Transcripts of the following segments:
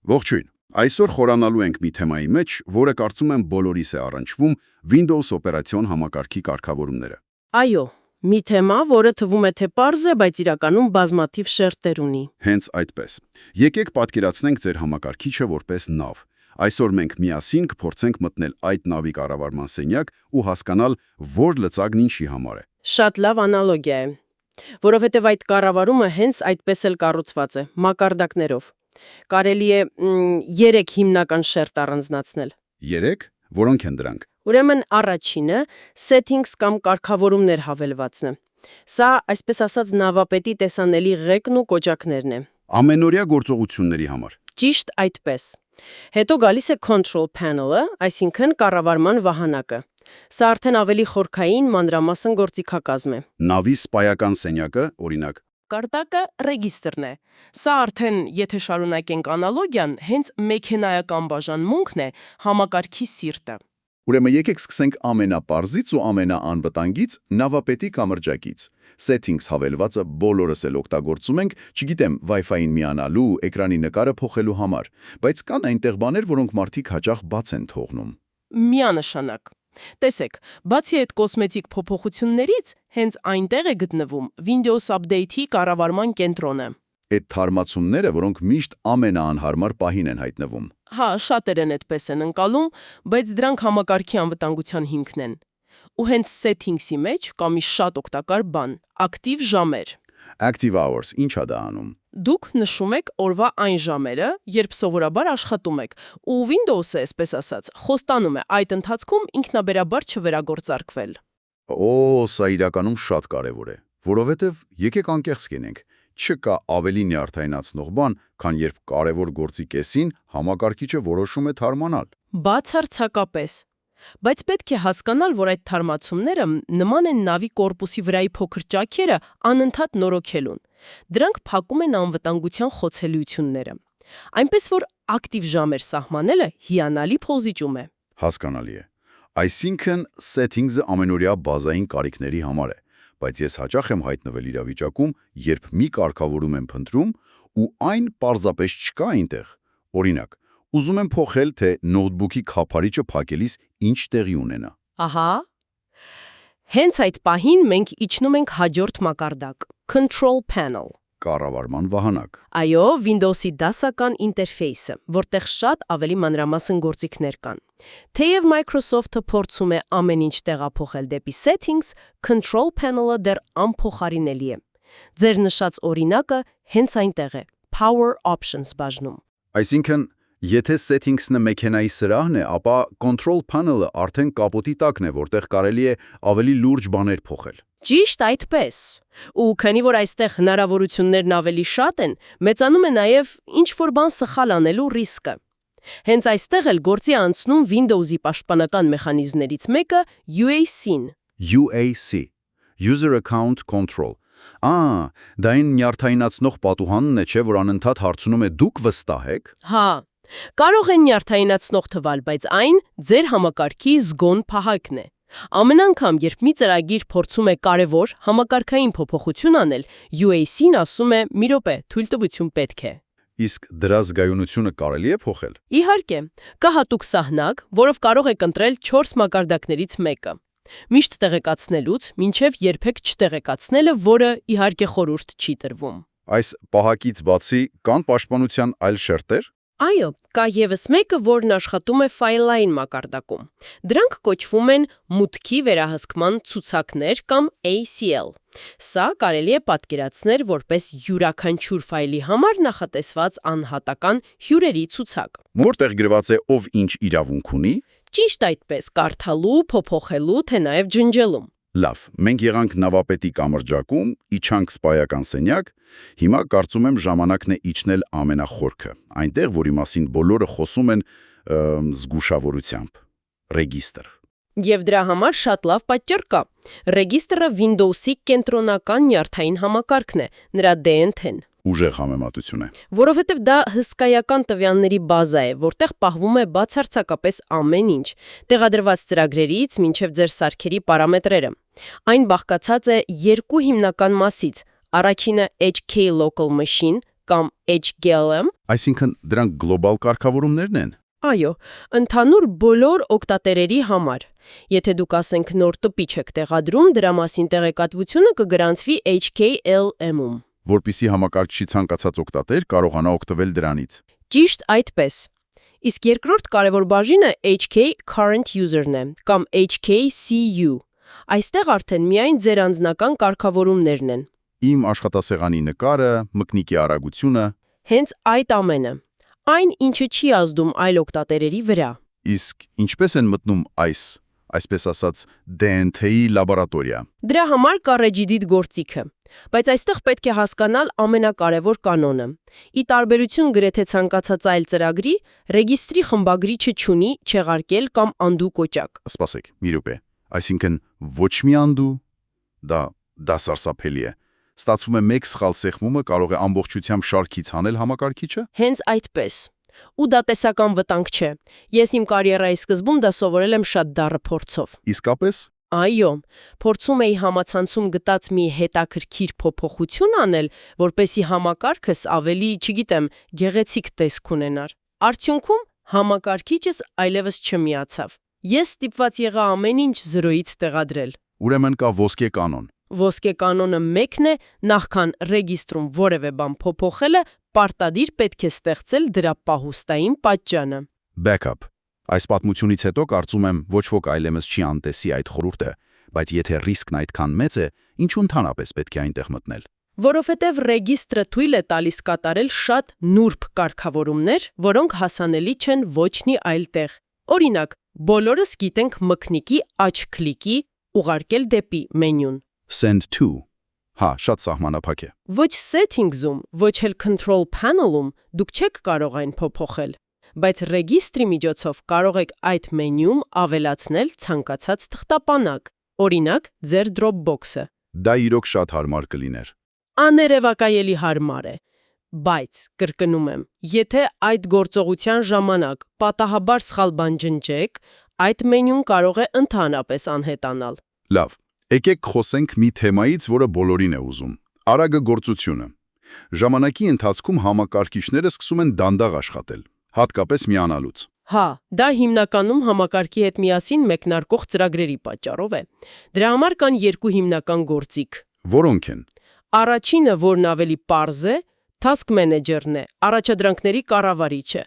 Ողջույն։ Այսօր խորանալու ենք մի թեմայի մեջ, որը կարծում եմ բոլորիս է առնչվում Windows օպերացիոն համակարգի կարգավորումները։ Այո, մի թեմա, որը թվում է թե պարզ է, բայց իրականում բազմաթիվ շերտեր ունի։ Հենց այդպես։ Եկեք պատկերացնենք ձեր համակարգիչը որպես նավ։ Այսօր մենք միասին կփորձենք մտնել այդ նավի կառավարման սենյակ ու հասկանալ, որ լծակն ինչի համար է։ Շատ լավ անալոգիա է, որովհետև այդ կառավարումը հենց այդպես էլ կառուցված է՝ մակարդակներով։ Կարելի է 3 հիմնական շերտ առանձնացնել։ 3, որոնք են դրանք։ Ուրեմն առաջինը settings կամ կարգավորումներ հավելվածն է։ Սա, այսպես ասած, նավապետի տեսանելի ղեկն ու կոճակներն է։ Ամենօրյա գործողությունների համար։ Ճիշտ այդպես։ Հետո գալիս է control panel-ը, այսինքն կառավարման վահանակը։ Սա արդեն ավելի խորքային մանրամասն գործիքակազմ է։ Նավի սպայական սենյակը, օրինակ։ Կարտակը ռեգիստրն է։ Սա արդեն, եթե շարունակենք անալոգիան, հենց մեքենայական բաժանմունքն է, համակարգի սիրտը։ Ուրեմն եկեք սկսենք ամենապարզից ու ամենաանվտանգից նավապետի կամրջակից։ Settings հավելվածը բոլորս էլ օգտագործում ենք, չգիտեմ, Wi-Fi-ին միանալու, էկրանի նկարը փոխելու համար, բայց կան այնտեղ բաներ, որոնք մարդիկ հաճախ բաց են թողնում։ Միանշանակ։ Տեսեք, բացի այդ կոսմետիկ փոփոխություններից, հենց այնտեղ է գտնվում Windows Update-ի կառավարման կենտրոնը։ Այդ թարմացումները, որոնք միշտ ամենաանհարմար պահին են հայտնվում։ Հա, շատերն այդպես են ընկալում, բայց դրանք համակարգի անվտանգության հիմքն են։ Ու հենց settings-ի մեջ կա մի շատ օգտակար բան՝ ակտիվ ժամեր։ Active hours, ինչ է դա անում։ Դուք նշում եք օրվա այն ժամերը, երբ սովորաբար աշխատում եք, ու Windows-ը, այսպես ասած, խոստանում է այդ ընթացքում ինքնաբերաբար չվերագործարկվել։ Օ, սա իրականում շատ կարևոր է, որովհետև եկեք անկեղծ կենենք, չկա ավելի նյարդայնացնող բան, քան երբ կարևոր գործի կեսին համակարգիչը որոշում է թարմանալ։ Բացարձակապես։ Բայց պետք է հասկանալ, որ այդ թարմացումները նման են նավի կորպուսի վրայի փոքր ճաքերը անընդհատ նորոգելուն։ Դրանք փակում են անվտանգության խոցելիությունները։ Այնպես որ ակտիվ ժամեր սահմանելը հիանալի փոխզիջում է։ Հասկանալի է։ Այսինքն settings-ը ամենօրյա բազային կարիքների համար է, բայց ես հաճախ եմ հայտնվել իրավիճակում, երբ մի կարգավորում եմ փնտրում ու այն պարզապես չկա այնտեղ։ Օրինակ, ուզում եմ փոխել, թե նոթբուքի քափարիչը փակելիս ինչ տեղի ունենա։ Ահա։ Հենց այդ պահին մենք իջնում ենք հաջորդ մակարդակ՝ control panel։ Կառավարման վահանակ։ Այո, Windows-ի դասական ինտերֆեյսը, որտեղ շատ ավելի մանրամասն գործիքներ կան։ Թեև Microsoft-ը փորձում է ամեն ինչ տեղափոխել դեպի settings, control panel-ը դեռ անփոխարինելի է։ Ձեր նշած օրինակը հենց այնտեղ է՝ Power Options բաժնում։ Այսինքն, եթե settings-ը մեքենայի սրահն է, ապա control panel-ը արդեն կապոտի տակն է, որտեղ կարելի է ավելի լուրջ բաներ փոխել։ Ճիշտ այդպես։ Ու քանի որ այստեղ հնարավորություններն ավելի շատ են, մեծանում է նաև ինչ-որ բան սխալ անելու ռիսկը։ Հենց այստեղ էլ գործի անցնում Windows-ի պաշտպանական մեխանիզմներից մեկը UAC-ն։ UAC User Account Control։ Դա այն նյարդայնացնող պատուհանն է, չէ, որ անընդհատ հարցնում է դուք վստահ եք։ Հա, կարող են նյարդայնացնող թվալ, բայց այն ձեր համակարգի զգոն փահակն է։ Ամեն անգամ, երբ մի ծրագիր փորձում է կարևոր համակարգային փոփոխություն անել, UAC-ն ասում է՝ «Մի րոպե, թույլտվություն պետք է»։ Իսկ դրա զգայունությունը կարելի է փոխել։ Իհարկե, կա հատուկ սահնակ, որով կարող եք ընտրել 4 մակարդակներից մեկը։ Միշտ տեղեկացնելուց մինչև երբեք չտեղեկացնելը, որը իհարկե խորհուրդ չի տրվում։ Այս պահակից բացի կան պաշտպանության այլ շերտեր։ Այո, կա ևս մեկը, որն աշխատում է ֆայլային մակարդակում։ Դրանք կոչվում են մուտքի վերահսկման ցուցակներ կամ ACL։ Սա կարելի է պատկերացնել որպես յուրաքանչյուր ֆայլի համար նախատեսված անհատական հյուրերի ցուցակ։ Որտեղ գրված է ով ինչ իրավունք ունի։ Ճիշտ այդպես, կարդալու, փոփոխելու, թե նաև ջնջելու։ Լավ, մենք եղանք նավապետի կամրջակում, իջանք սպայական սենյակ, հիմա կարծում եմ ժամանակն է իջնել ամենախորքը, այնտեղ, որի մասին բոլորը խոսում են զգուշավորությամբ։ Ռեգիստր։ Եվ դրա համար շատ լավ պատճառ կա։ Ռեգիստրը Windows-ի կենտրոնական նյարդային համակարգն է, նրա DNT-ն։ Ուժեղ համեմատություն է։ Որովհետև դա հսկայական տվյալների բազա է, որտեղ պահվում է բացարձակապես ամեն ինչ, տեղադրված ծրագրերից մինչև ձեր սարքերի պարամետրերը։ Այն բաղկացած է երկու հիմնական մասից. առաջինը HK Local Machine, կամ HGLM, Այսինքն դրանք գլոբալ կարգավորումներն են։ այո, ընդհանուր բոլոր օգտատերերի համար։ Եթե դուք ասենք նոր տպիչ եք տեղադրում, դրա մասին տեղեկատվությունը կգրանցվի HKLM-ում։ Որպիսի համակարգչի ցանկացած օգտատեր կարողանա օգտվել դրանից։ Ճիշտ այդպես։ Իսկ երկրորդ կարևոր բաժինը HK Current User-ն է, կամ HKCU։ Այստեղ արդեն միայն ձեր անձնական կարգավորումներն են։ Իմ աշխատասեղանի նկարը, մկնիկի արագությունը, Հենց այդ ամենը։ Այն, ինչը չի ազդում այլ օգտատերերի վրա։ իսկ ինչպես են մտնում այսպես ասած, DNT-ի լաբորատորիա։ Դրա համար կա Regedit գործիքը։ Բայց այստեղ պետք է հասկանալ ամենակարևոր կանոնը։ Ի տարբերություն գրեթե ցանկացած այլ ծրագրի, ռեգիստրի խմբագրիչը չունի չեղարկել կամ անդու կոճակ։ Սպասեք, մի րոպե։ Այսինքն ոչ մի անդու, դա սարսափելի է։ Ստացվում է մեկ սխալ սեղմումը կարող է ամբողջությամբ շարքից հանել համակարգիչը։ Հենց այդպես։ Ու դա տեսական վտանգ չէ։ Ես իմ կարիերայի սկզբում դա սովորել եմ շատ դառը փորձով։ Իսկապես, Այո, փորձում էի համացանցում գտած մի հետաքրքիր փոփոխություն անել, որպեսզի համակարգս ավելի, չգիտեմ, գեղեցիկ տեսք ունենար։ Արդյունքում համակարգիչս այլևս չմիացավ։ Ես ստիպված եղա ամեն ինչ 0-ից տեղադրել։ ուրեմն կա ոսկե կանոն։ Ոսկե կանոնը մեկն է, նախքան ռեգիստրում որևէ բան փոփոխելը, պարտադիր պետք է ստեղծել դրա պահուստային պատճանը։ Backup։ Այս պատմությունից հետո կարծում եմ ոչ ոք այլևս չի անտեսի այդ խորհուրդը, բայց եթե ռիսկն այդքան մեծ է, ինչու ընդհանրապես պետք է այնտեղ մտնել։ Որովհետև ռեգիստրը թույլ է տալիս կատարել շատ նուրբ կարգավորումներ, որոնք հասանելի չեն ոչնի այլ տեղ։ Օրինակ, բոլորս գիտենք մկնիկի աջ քլիկի ուղարկել դեպի մենյուն։ Send to։ Հա, շատ սահմանափակ է։ Ոչ Settings-ում, ոչ էլ Control Panel-ում դուք չեք կարող այն փոփոխել, բայց ռեգիստրի միջոցով կարող եք այդ մենյուում ավելացնել ցանկացած թղթապանակ, օրինակ, ձեր Dropbox-ը։ Դա իրոք շատ հարմար կլիներ։ Աներևակայելի հարմար է, բայց կրկնում եմ, եթե այդ գործողության ժամանակ պատահաբար սխալ բան ջնջեք, այդ մենյուն կարող է ընդհանրապես անհետանալ։ Լավ, եկեք խոսենք մի թեմայից, որը բոլորին է ուզում։ Արագը գործությունը։ Ժամանակի ընթացքում համակարգիչները սկսում են դանդաղ աշխատել, հատկապես միանալուց։ Հա, դա հիմնականում համակարգի հետ միասին մեկնարկող ծրագրերի պատճառով է։ Դրա համար կան երկու հիմնական գործիք։ Որոնք են։ Առաջինը, որն ավելի պարզ է, Task Manager-ն է, առաջադրանքների կառավարիչը։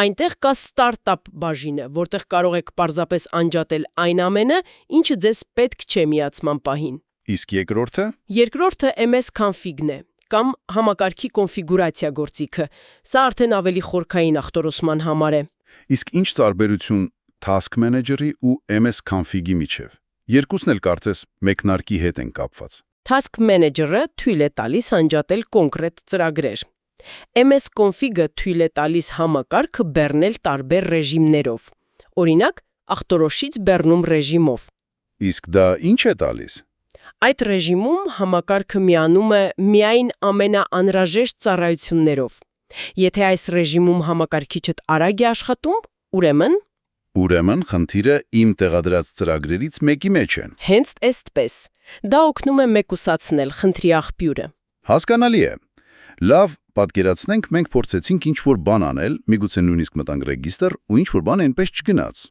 Այնտեղ կա Startup բաժինը, որտեղ կարող եք պարզապես անջատել այն ամենը, ինչը ձեզ պետք չէ միացման պահին։ Իսկ երկրորդը։ Երկրորդը MS Config-ն է, կամ համակարգի կոնֆիգուրացիա գործիքը։ Սա արդեն ավելի խորքային ախտորոշման համար է։ Իսկ ինչ տարբերություն Task Manager-ի ու MS Config-ի միջև։ Երկուսն էլ կարծես մեկնարկի հետ են կապված։ Task Manager-ը թույլ է տալիս անջատել կոնկրետ ծրագրեր։ MS Config-ը թույլ է տալիս համակարգը բեռնել տարբեր ռեժիմներով։ Օրինակ, ախտորոշիչ բեռնում ռեժիմով։ Իսկ դա ինչ է տալիս։ Այդ ռեժիմում համակարգը միանում է միայն ամենաանհրաժեշտ ծառայություններով։ Եթե այս ռեժիմում համակարգիչդ արագ է աշխատում, ուրեմն խնդիրը իմ տեղադրած ծրագրերից մեկի մեջ են։ հենց այդպես։ Դա օգնում է մեկուսացնել խնդրի աղբյուրը։ Հասկանալի է։ Լավ, պատկերացնենք, մենք փորձեցինք ինչ-որ բան անել, միգուցե նույնիսկ մտանք ռեգիստր, ու ինչ-որ բան այնպես չգնաց։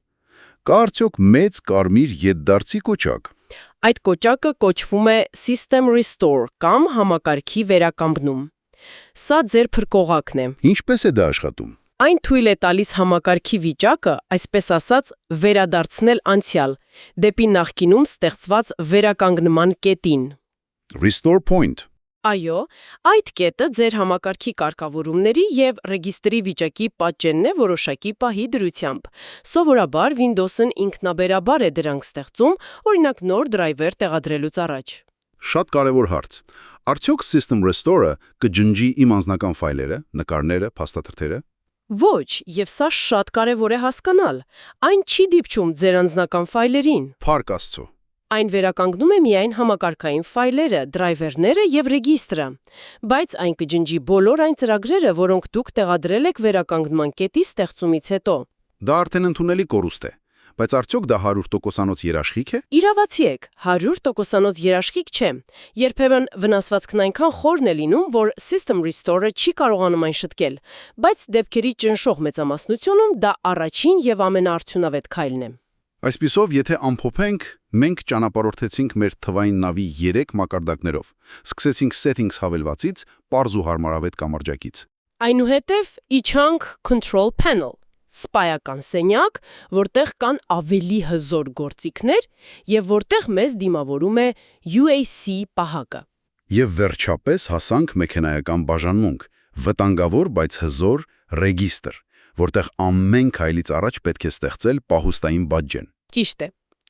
Կա արդյոք մեծ կարմիր ետդարձի կոճակ։ Այդ կոճակը կոչվում է System Restore կամ համակարգի վերականգնում։ Սա ձեր փրկողակն է։ Ինչպես է դա աշխատում։ Այն թույլ է տալիս համակարգի վիճակը, այսպես ասած, վերադարձնել անցյալ, դեպի նախկինում ստեղծված վերականգնման կետին։ Restore point։ Այո, այդ կետը ձեր համակարգի կարգավորումների եւ ռեգիստրի վիճակի պատճենն է որոշակի պահի դրությամբ։ Սովորաբար Windows-ն ինքնաբերաբար է դրանք ստեղծում, օրինակ նոր դրայվեր տեղադրելուց առաջ։ Շատ կարևոր հարց։ Արդյոք System Restore-ը կջնջի իմ անձնական ֆայլերը, նկարները, փաստաթղթերը։ Ոչ, եւ սա շատ կարևոր է հասկանալ։ Այն չի դիպչում ձեր անձնական ֆայլերին։ Փառք Աստծո։ Այն վերականգնում է միայն համակարգային ֆայլերը, դրայվերները եւ ռեգիստրը, բայց այն կջնջի բոլոր այն ծրագրերը, որոնք դուք տեղադրել եք վերականգնման կետի ստեղծումից հետո։ Դա արդեն ընդունելի կորուստ է, Բայց արդյոք դա 100%-անոց երաշխիք է։ Իրավացի եք, 100%-անոց երաշխիք չէ։ Երբեմն վնասվածքն այնքան խորն է լինում, որ System Restore-ը չի կարողանում այն շտկել, բայց դեպքերի ճնշող մեծամասնությունում դա առաջին եւ ամենաարդյունավետ քայլն է։ Այսպիսով, եթե ամփոփենք, մենք ճանապարհորդեցինք մեր թվային նավի 3 մակարդակներով։ Սկսեցինք settings հավելվածից, պարզ ու հարմարավետ կամրջակից։ Այնուհետև իջանք Control Panel, սպայական սենյակ, որտեղ կան ավելի հզոր գործիքներ եւ որտեղ մեզ դիմավորում է UAC պահակը։ Եվ վերջապես հասանք մեքենայական բաժանմունք, վտանգավոր, բայց հզոր ռեգիստր, որտեղ ամեն քայլից առաջ պետք է ստեղծել պահուստային բաժեն։ Ճիշտ է։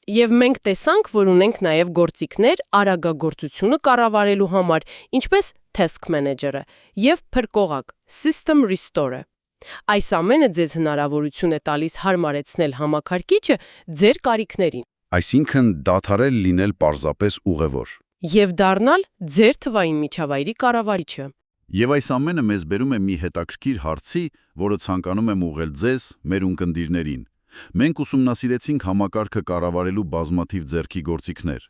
Եվ մենք տեսանք, որ ունենք նաև գործիքներ արագագործությունը կառավարելու համար, ինչպես Task Manager-ը եւ փրկողակ System Restore-ը։ Այս ամենը ձեզ հնարավորություն է տալիս հարմարեցնել համակարգիչը ձեր կարիքներին Այսինքն դադարել լինել պարզապես ուղևոր։ եւ դառնալ ձեր թվային միջավայրի կառավարիչը։ Եվ այս ամենը մեզ բերում է մի հետաքրքիր հարցի, որը ցանկանում եմ ուղղել ձեզ, մեր ունկնդիրներին։ Մենք ուսումնասիրեցինք համակարգը կառավարելու բազմաթիվ ձեռքի գործիքներ,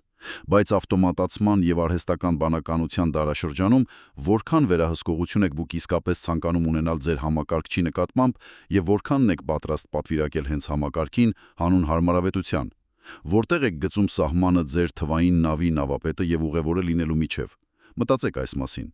բայց ավտոմատացման եւ արհեստական բանականության դարաշրջանում որքան վերահսկողություն եք դուք իսկապես ցանկանում ունենալ ձեր համակարգչի նկատմամբ եւ որքանն եք պատրաստ պատվիրակել հենց համակարգին հանուն հարմարավետության։ Որտեղ եք գծում սահմանը ձեր թվային նավի նավապետը եւ ուղևորը լինելու միջև։ Մտածեք այս մասին։